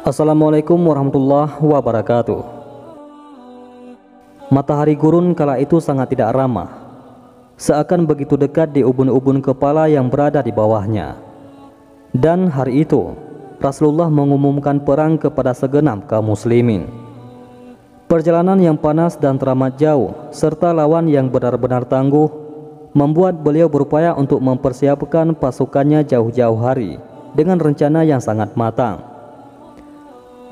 Assalamualaikum warahmatullahi wabarakatuh. Matahari gurun kala itu sangat tidak ramah, seakan begitu dekat di ubun-ubun kepala yang berada di bawahnya. Dan hari itu Rasulullah mengumumkan perang kepada segenap kaum muslimin. Perjalanan yang panas dan teramat jauh serta lawan yang benar-benar tangguh membuat beliau berupaya untuk mempersiapkan pasukannya jauh-jauh hari dengan rencana yang sangat matang.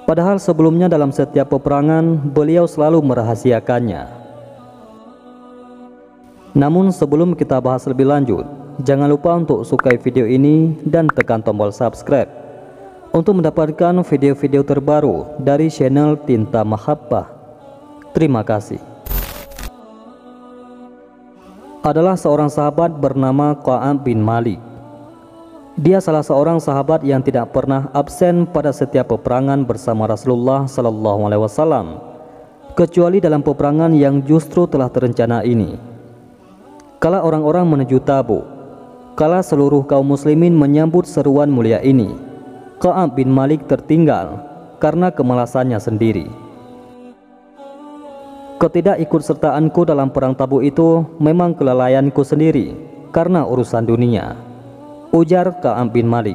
Padahal sebelumnya dalam setiap peperangan beliau selalu merahasiakannya. Namun sebelum kita bahas lebih lanjut, jangan lupa untuk sukai video ini dan tekan tombol subscribe untuk mendapatkan video-video terbaru dari channel Tinta Mahabbah. Terima kasih. Adalah seorang sahabat bernama Ka'ab bin Malik. Dia salah seorang sahabat yang tidak pernah absen pada setiap peperangan bersama Rasulullah SAW, kecuali dalam peperangan yang justru telah terencana ini. Kala orang-orang menuju Tabuk, kala seluruh kaum muslimin menyambut seruan mulia ini, Ka'ab bin Malik tertinggal karena kemalasannya sendiri. Ketidakikutsertaanku dalam perang Tabuk itu memang kelalaianku sendiri karena urusan dunia, ujar Ka'ab bin Malik.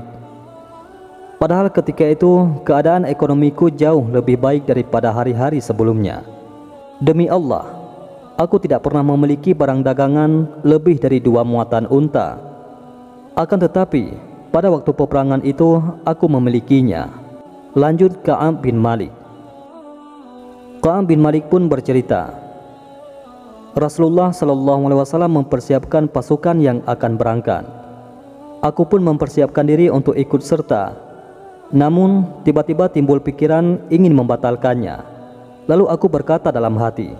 Padahal ketika itu keadaan ekonomiku jauh lebih baik daripada hari-hari sebelumnya. Demi Allah, aku tidak pernah memiliki barang dagangan lebih dari 2 muatan unta. Akan tetapi pada waktu peperangan itu aku memilikinya, lanjut Ka'ab bin Malik. Ka'ab bin Malik pun bercerita, Rasulullah SAW mempersiapkan pasukan yang akan berangkat. Aku pun mempersiapkan diri untuk ikut serta. Namun tiba-tiba timbul pikiran ingin membatalkannya. Lalu aku berkata dalam hati,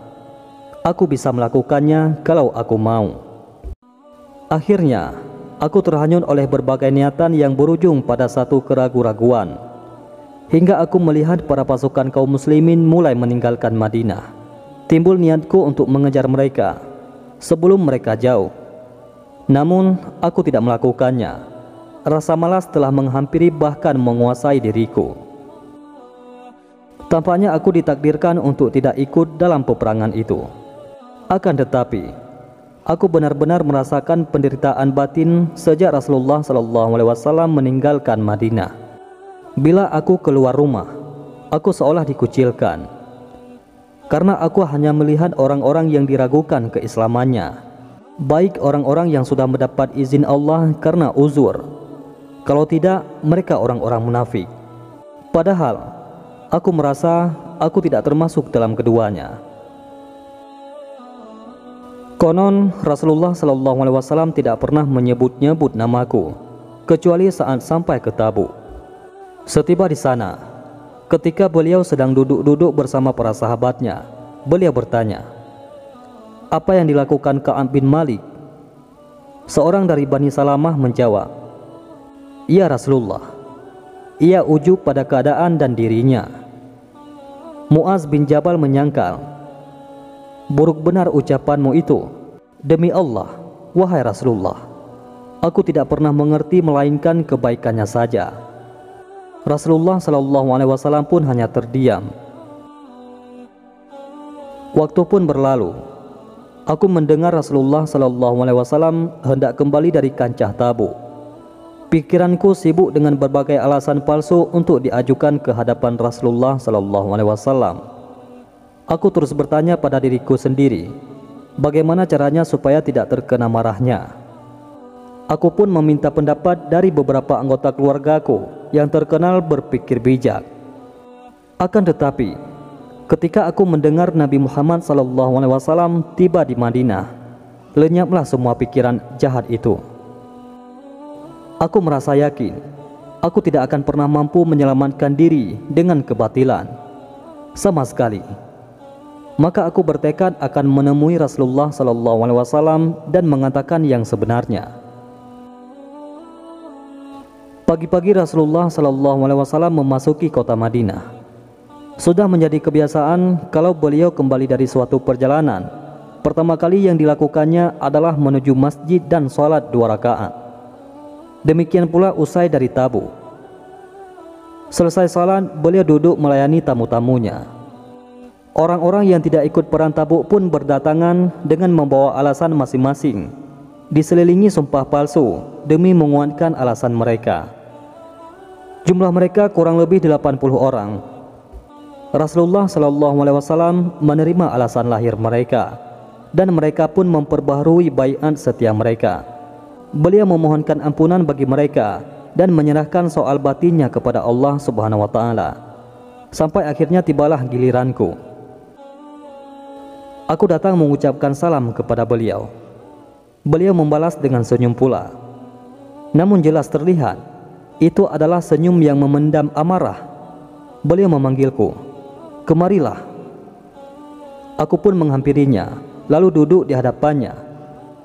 aku bisa melakukannya kalau aku mau. Akhirnya aku terhanyut oleh berbagai niatan yang berujung pada satu keraguan-raguan, hingga aku melihat para pasukan kaum muslimin mulai meninggalkan Madinah. Timbul niatku untuk mengejar mereka sebelum mereka jauh. Namun aku tidak melakukannya. Rasa malas telah menghampiri bahkan menguasai diriku. Tampaknya aku ditakdirkan untuk tidak ikut dalam peperangan itu. Akan tetapi aku benar-benar merasakan penderitaan batin sejak Rasulullah SAW meninggalkan Madinah. Bila aku keluar rumah, aku seolah dikucilkan, karena aku hanya melihat orang-orang yang diragukan keislamannya, baik orang-orang yang sudah mendapat izin Allah karena uzur, kalau tidak mereka orang-orang munafik. Padahal aku merasa aku tidak termasuk dalam keduanya. Konon Rasulullah SAW tidak pernah menyebut-nyebut namaku kecuali saat sampai ke Tabuk. Setiba di sana, ketika beliau sedang duduk-duduk bersama para sahabatnya, beliau bertanya, apa yang dilakukan Ka'ab bin Malik? Seorang dari Bani Salamah menjawab, ya Rasulullah, ia ujub pada keadaan dan dirinya. Mu'az bin Jabal menyangkal, buruk benar ucapanmu itu. Demi Allah, wahai Rasulullah, aku tidak pernah mengerti melainkan kebaikannya saja. Rasulullah SAW pun hanya terdiam. Waktu pun berlalu. Aku mendengar Rasulullah SAW hendak kembali dari kancah Tabuk. Pikiranku sibuk dengan berbagai alasan palsu untuk diajukan ke hadapan Rasulullah SAW. Aku terus bertanya pada diriku sendiri, bagaimana caranya supaya tidak terkena marahnya. Aku pun meminta pendapat dari beberapa anggota keluargaku yang terkenal berpikir bijak. Akan tetapi ketika aku mendengar Nabi Muhammad SAW tiba di Madinah, lenyaplah semua pikiran jahat itu. Aku merasa yakin aku tidak akan pernah mampu menyelamatkan diri dengan kebatilan sama sekali. Maka aku bertekad akan menemui Rasulullah SAW dan mengatakan yang sebenarnya. Pagi-pagi Rasulullah SAW memasuki kota Madinah. Sudah menjadi kebiasaan kalau beliau kembali dari suatu perjalanan, pertama kali yang dilakukannya adalah menuju masjid dan sholat 2 rakaat. Demikian pula usai dari Tabuk. Selesai salat, beliau duduk melayani tamu-tamunya. Orang-orang yang tidak ikut perang Tabuk pun berdatangan dengan membawa alasan masing-masing, diselilingi sumpah palsu demi menguatkan alasan mereka. Jumlah mereka kurang lebih 80 orang. Rasulullah SAW menerima alasan lahir mereka, dan mereka pun memperbaharui baiat setia mereka. Beliau memohonkan ampunan bagi mereka dan menyerahkan soal batinnya kepada Allah Subhanahu wa Ta'ala. Sampai akhirnya tibalah giliranku. Aku datang mengucapkan salam kepada beliau. Beliau membalas dengan senyum pula. Namun jelas terlihat itu adalah senyum yang memendam amarah. Beliau memanggilku, "Kemarilah." Aku pun menghampirinya, lalu duduk di hadapannya.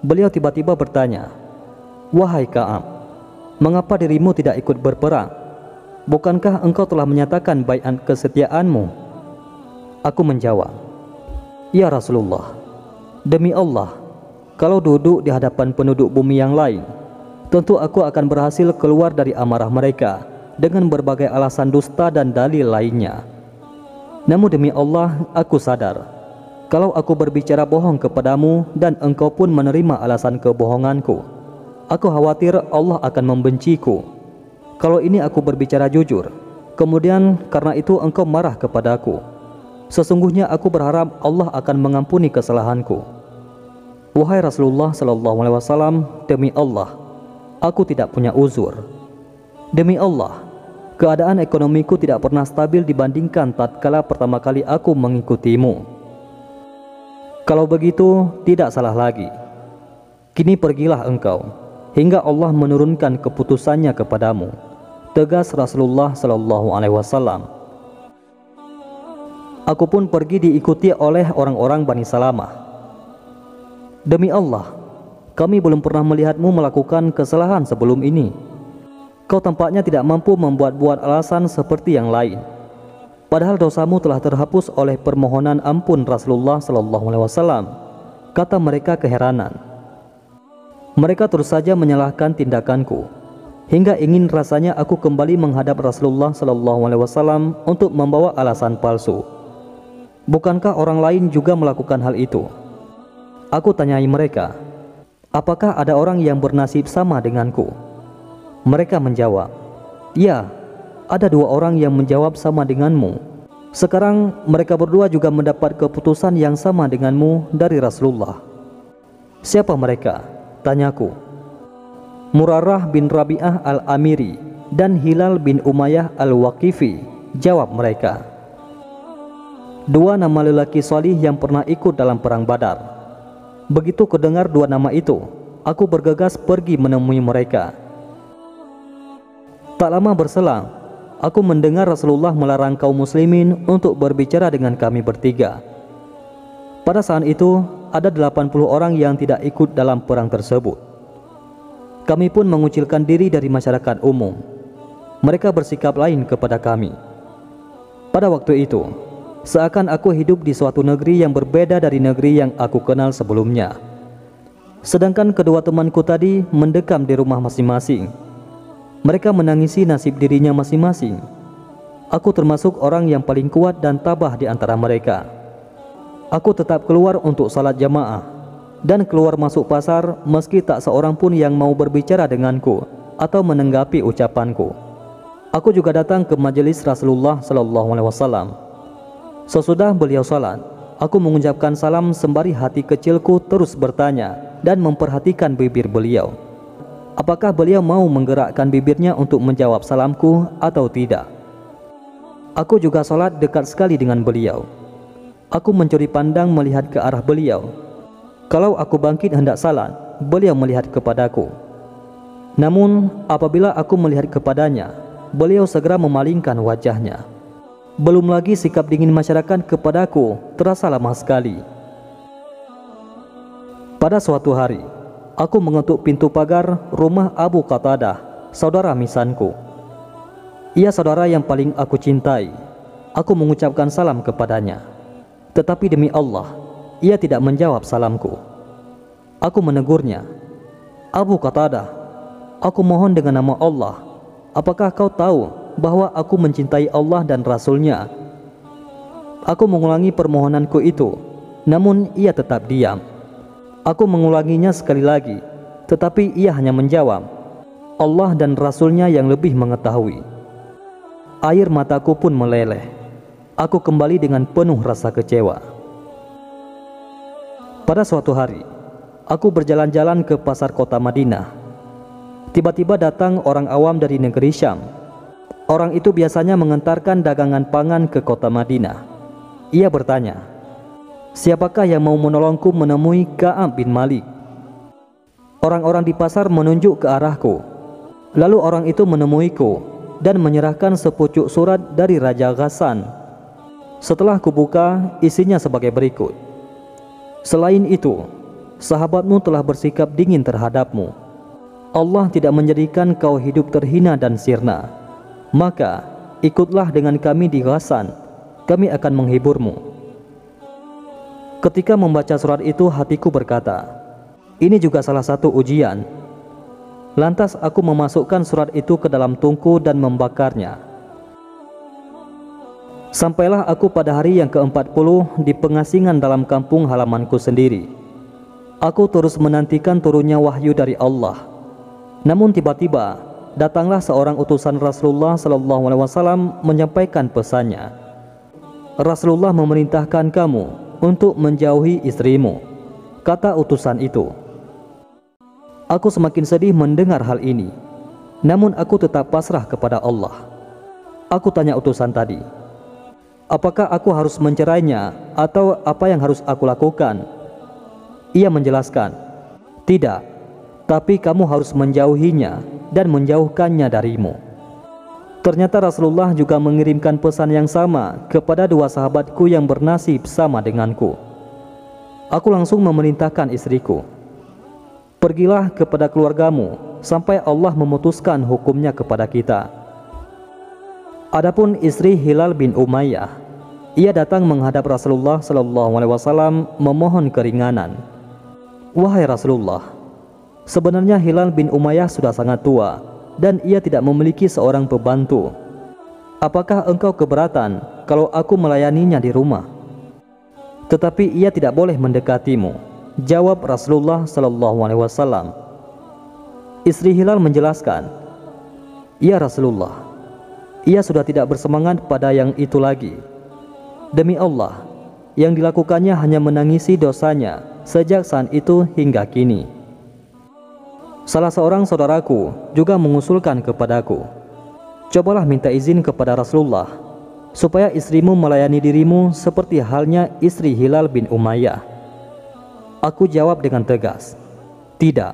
Beliau tiba-tiba bertanya, "Wahai Ka'ab, mengapa dirimu tidak ikut berperang? Bukankah engkau telah menyatakan baiat kesetiaanmu?" Aku menjawab, "Ya Rasulullah, demi Allah, kalau duduk di hadapan penduduk bumi yang lain, tentu aku akan berhasil keluar dari amarah mereka dengan berbagai alasan dusta dan dalil lainnya. Namun demi Allah, aku sadar kalau aku berbicara bohong kepadamu dan engkau pun menerima alasan kebohonganku, aku khawatir Allah akan membenciku. Kalau ini aku berbicara jujur, kemudian karena itu engkau marah kepadaku, sesungguhnya aku berharap Allah akan mengampuni kesalahanku. Wahai Rasulullah SAW, demi Allah, aku tidak punya uzur. Demi Allah, keadaan ekonomiku tidak pernah stabil dibandingkan tatkala pertama kali aku mengikutimu. Kalau begitu, tidak salah lagi. Kini pergilah engkau hingga Allah menurunkan keputusannya kepadamu," tegas Rasulullah SAW. Aku pun pergi diikuti oleh orang-orang Bani Salamah. "Demi Allah, kami belum pernah melihatmu melakukan kesalahan sebelum ini. Kau tampaknya tidak mampu membuat-buat alasan seperti yang lain. Padahal dosamu telah terhapus oleh permohonan ampun Rasulullah SAW." Kata mereka keheranan. Mereka terus saja menyalahkan tindakanku, hingga ingin rasanya aku kembali menghadap Rasulullah SAW untuk membawa alasan palsu. Bukankah orang lain juga melakukan hal itu? Aku tanyai mereka, apakah ada orang yang bernasib sama denganku? Mereka menjawab, "Ya, ada 2 orang yang menjawab sama denganmu. Sekarang mereka berdua juga mendapat keputusan yang sama denganmu dari Rasulullah." "Siapa mereka?" tanyaku. "Murarah bin Rabi'ah al-Amiri dan Hilal bin Umayyah al-Waqifi," jawab mereka. 2 nama lelaki salih yang pernah ikut dalam perang Badar. Begitu kudengar 2 nama itu, aku bergegas pergi menemui mereka. Tak lama berselang, aku mendengar Rasulullah melarang kaum muslimin untuk berbicara dengan kami bertiga. Pada saat itu, ada 80 orang yang tidak ikut dalam perang tersebut. Kami pun mengucilkan diri dari masyarakat umum. Mereka bersikap lain kepada kami. Pada waktu itu, seakan aku hidup di suatu negeri yang berbeda dari negeri yang aku kenal sebelumnya. Sedangkan kedua temanku tadi mendekam di rumah masing-masing. Mereka menangisi nasib dirinya masing-masing. Aku termasuk orang yang paling kuat dan tabah di antara mereka. Aku tetap keluar untuk salat jamaah dan keluar masuk pasar meski tak seorang pun yang mau berbicara denganku atau menanggapi ucapanku. Aku juga datang ke majelis Rasulullah SAW. Sesudah beliau salat, aku mengucapkan salam sembari hati kecilku terus bertanya dan memperhatikan bibir beliau. Apakah beliau mau menggerakkan bibirnya untuk menjawab salamku atau tidak? Aku juga salat dekat sekali dengan beliau. Aku mencuri pandang melihat ke arah beliau. Kalau aku bangkit hendak salat, beliau melihat kepadaku. Namun apabila aku melihat kepadanya, beliau segera memalingkan wajahnya. Belum lagi sikap dingin masyarakat kepadaku terasa lama sekali. Pada suatu hari, aku mengetuk pintu pagar rumah Abu Qatadah, saudara misanku. Ia saudara yang paling aku cintai. Aku mengucapkan salam kepadanya, tetapi demi Allah, ia tidak menjawab salamku. Aku menegurnya, "Abu Qatadah, aku mohon dengan nama Allah, apakah kau tahu bahwa aku mencintai Allah dan Rasul-Nya. Aku mengulangi permohonanku itu, namun ia tetap diam. Aku mengulanginya sekali lagi, tetapi ia hanya menjawab, Allah dan Rasul-Nya yang lebih mengetahui. Air mataku pun meleleh. Aku kembali dengan penuh rasa kecewa. Pada suatu hari, aku berjalan-jalan ke pasar kota Madinah. Tiba-tiba datang orang awam dari negeri Syam. Orang itu biasanya mengantarkan dagangan pangan ke kota Madinah. Ia bertanya, siapakah yang mau menolongku menemui Ka'ab bin Malik? Orang-orang di pasar menunjuk ke arahku. Lalu orang itu menemuiku dan menyerahkan sepucuk surat dari Raja Ghassan. Setelah kubuka, isinya sebagai berikut. Selain itu, sahabatmu telah bersikap dingin terhadapmu. Allah tidak menjadikan kau hidup terhina dan sirna. Maka, ikutlah dengan kami di Ghassan. Kami akan menghiburmu. Ketika membaca surat itu, hatiku berkata, ini juga salah satu ujian. Lantas aku memasukkan surat itu ke dalam tungku dan membakarnya. Sampailah aku pada hari yang ke-40 di pengasingan dalam kampung halamanku sendiri. Aku terus menantikan turunnya wahyu dari Allah. Namun tiba-tiba datanglah seorang utusan Rasulullah SAW menyampaikan pesannya. Rasulullah memerintahkan kamu untuk menjauhi istrimu, kata utusan itu. Aku semakin sedih mendengar hal ini. Namun aku tetap pasrah kepada Allah. Aku tanya utusan tadi, apakah aku harus mencerainya atau apa yang harus aku lakukan? Ia menjelaskan, tidak, tapi kamu harus menjauhinya dan menjauhkannya darimu. Ternyata Rasulullah juga mengirimkan pesan yang sama kepada dua sahabatku yang bernasib sama denganku. Aku langsung memerintahkan istriku, pergilah kepada keluargamu sampai Allah memutuskan hukumnya kepada kita. Adapun istri Hilal bin Umayyah, ia datang menghadap Rasulullah SAW memohon keringanan. Wahai Rasulullah, sebenarnya Hilal bin Umayyah sudah sangat tua dan ia tidak memiliki seorang pembantu. Apakah engkau keberatan kalau aku melayaninya di rumah? Tetapi ia tidak boleh mendekatimu, jawab Rasulullah SAW. Istri Hilal menjelaskan, ya Rasulullah, ia sudah tidak bersemangat pada yang itu lagi. Demi Allah, yang dilakukannya hanya menangisi dosanya sejak saat itu hingga kini. Salah seorang saudaraku juga mengusulkan kepadaku, cobalah minta izin kepada Rasulullah supaya istrimu melayani dirimu seperti halnya istri Hilal bin Umayyah. Aku jawab dengan tegas, tidak,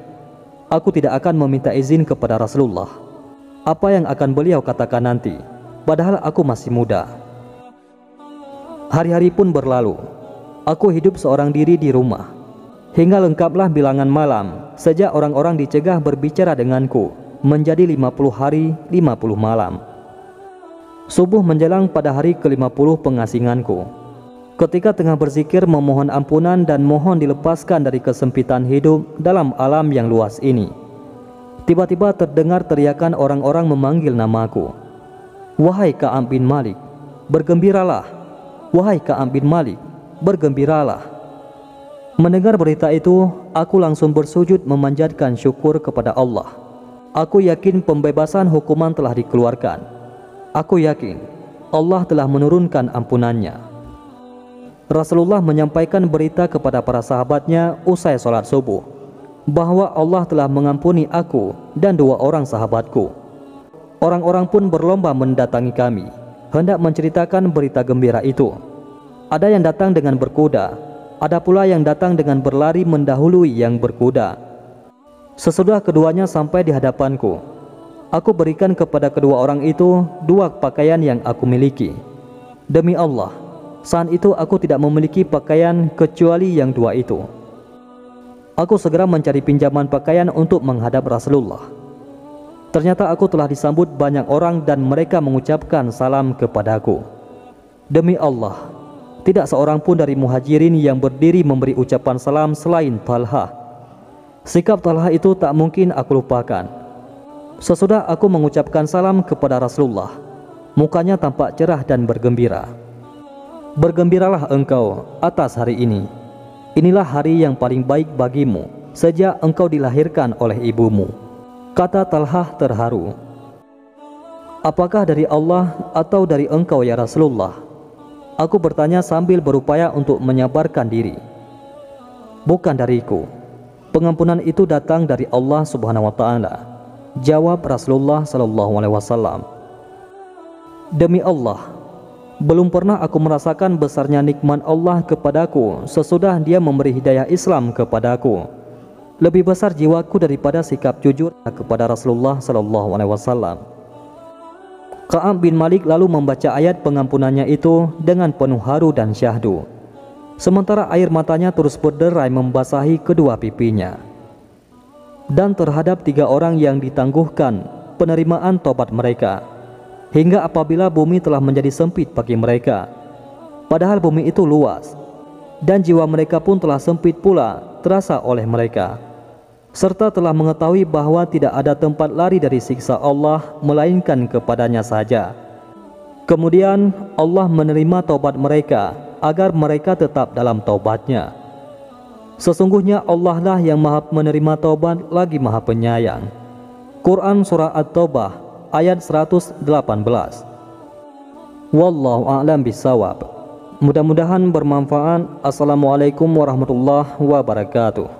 aku tidak akan meminta izin kepada Rasulullah. Apa yang akan beliau katakan nanti, padahal aku masih muda. Hari-hari pun berlalu. Aku hidup seorang diri di rumah. Hingga lengkaplah bilangan malam sejak orang-orang dicegah berbicara denganku menjadi 50 hari 50 malam. Subuh menjelang pada hari ke-50 pengasinganku. Ketika tengah berzikir memohon ampunan dan mohon dilepaskan dari kesempitan hidup dalam alam yang luas ini, tiba-tiba terdengar teriakan orang-orang memanggil namaku. Wahai Ka'ab bin Malik, bergembiralah. Wahai Ka'ab bin Malik, bergembiralah. Mendengar berita itu, aku langsung bersujud memanjatkan syukur kepada Allah. Aku yakin pembebasan hukuman telah dikeluarkan. Aku yakin Allah telah menurunkan ampunannya. Rasulullah menyampaikan berita kepada para sahabatnya usai sholat subuh, bahwa Allah telah mengampuni aku dan dua orang sahabatku. Orang-orang pun berlomba mendatangi kami, hendak menceritakan berita gembira itu. Ada yang datang dengan berkuda, ada pula yang datang dengan berlari mendahului yang berkuda. Sesudah keduanya sampai di hadapanku, aku berikan kepada kedua orang itu dua pakaian yang aku miliki. Demi Allah, saat itu aku tidak memiliki pakaian kecuali yang dua itu. Aku segera mencari pinjaman pakaian untuk menghadap Rasulullah. Ternyata aku telah disambut banyak orang dan mereka mengucapkan salam kepadaku. Demi Allah, tidak seorang pun dari muhajirin yang berdiri memberi ucapan salam selain Talha. Sikap Talha itu tak mungkin aku lupakan. Sesudah aku mengucapkan salam kepada Rasulullah, Mukanya tampak cerah dan bergembira. Bergembiralah engkau atas hari ini. Inilah hari yang paling baik bagimu sejak engkau dilahirkan oleh ibumu, kata Talhah terharu. Apakah dari Allah atau dari engkau ya Rasulullah? Aku bertanya sambil berupaya untuk menyabarkan diri. Bukan dariku. Pengampunan itu datang dari Allah Subhanahu wa taala, jawab Rasulullah sallallahu alaihi wasallam. Demi Allah, belum pernah aku merasakan besarnya nikmat Allah kepadaku sesudah Dia memberi hidayah Islam kepadaku. Lebih besar jiwaku daripada sikap jujur kepada Rasulullah sallallahu alaihi wasallam. Ka'ab bin Malik lalu membaca ayat pengampunannya itu dengan penuh haru dan syahdu, sementara air matanya terus berderai membasahi kedua pipinya. Dan terhadap 3 orang yang ditangguhkan penerimaan tobat mereka, hingga apabila bumi telah menjadi sempit bagi mereka, padahal bumi itu luas, dan jiwa mereka pun telah sempit pula terasa oleh mereka, serta telah mengetahui bahwa tidak ada tempat lari dari siksa Allah melainkan kepadanya saja. Kemudian Allah menerima taubat mereka agar mereka tetap dalam taubatnya. Sesungguhnya Allah lah yang maha menerima taubat lagi maha penyayang. Quran Surah At-Taubah ayat 118. Wallahu a'lam bishawab. Mudah-mudahan bermanfaat. Assalamualaikum warahmatullahi wabarakatuh.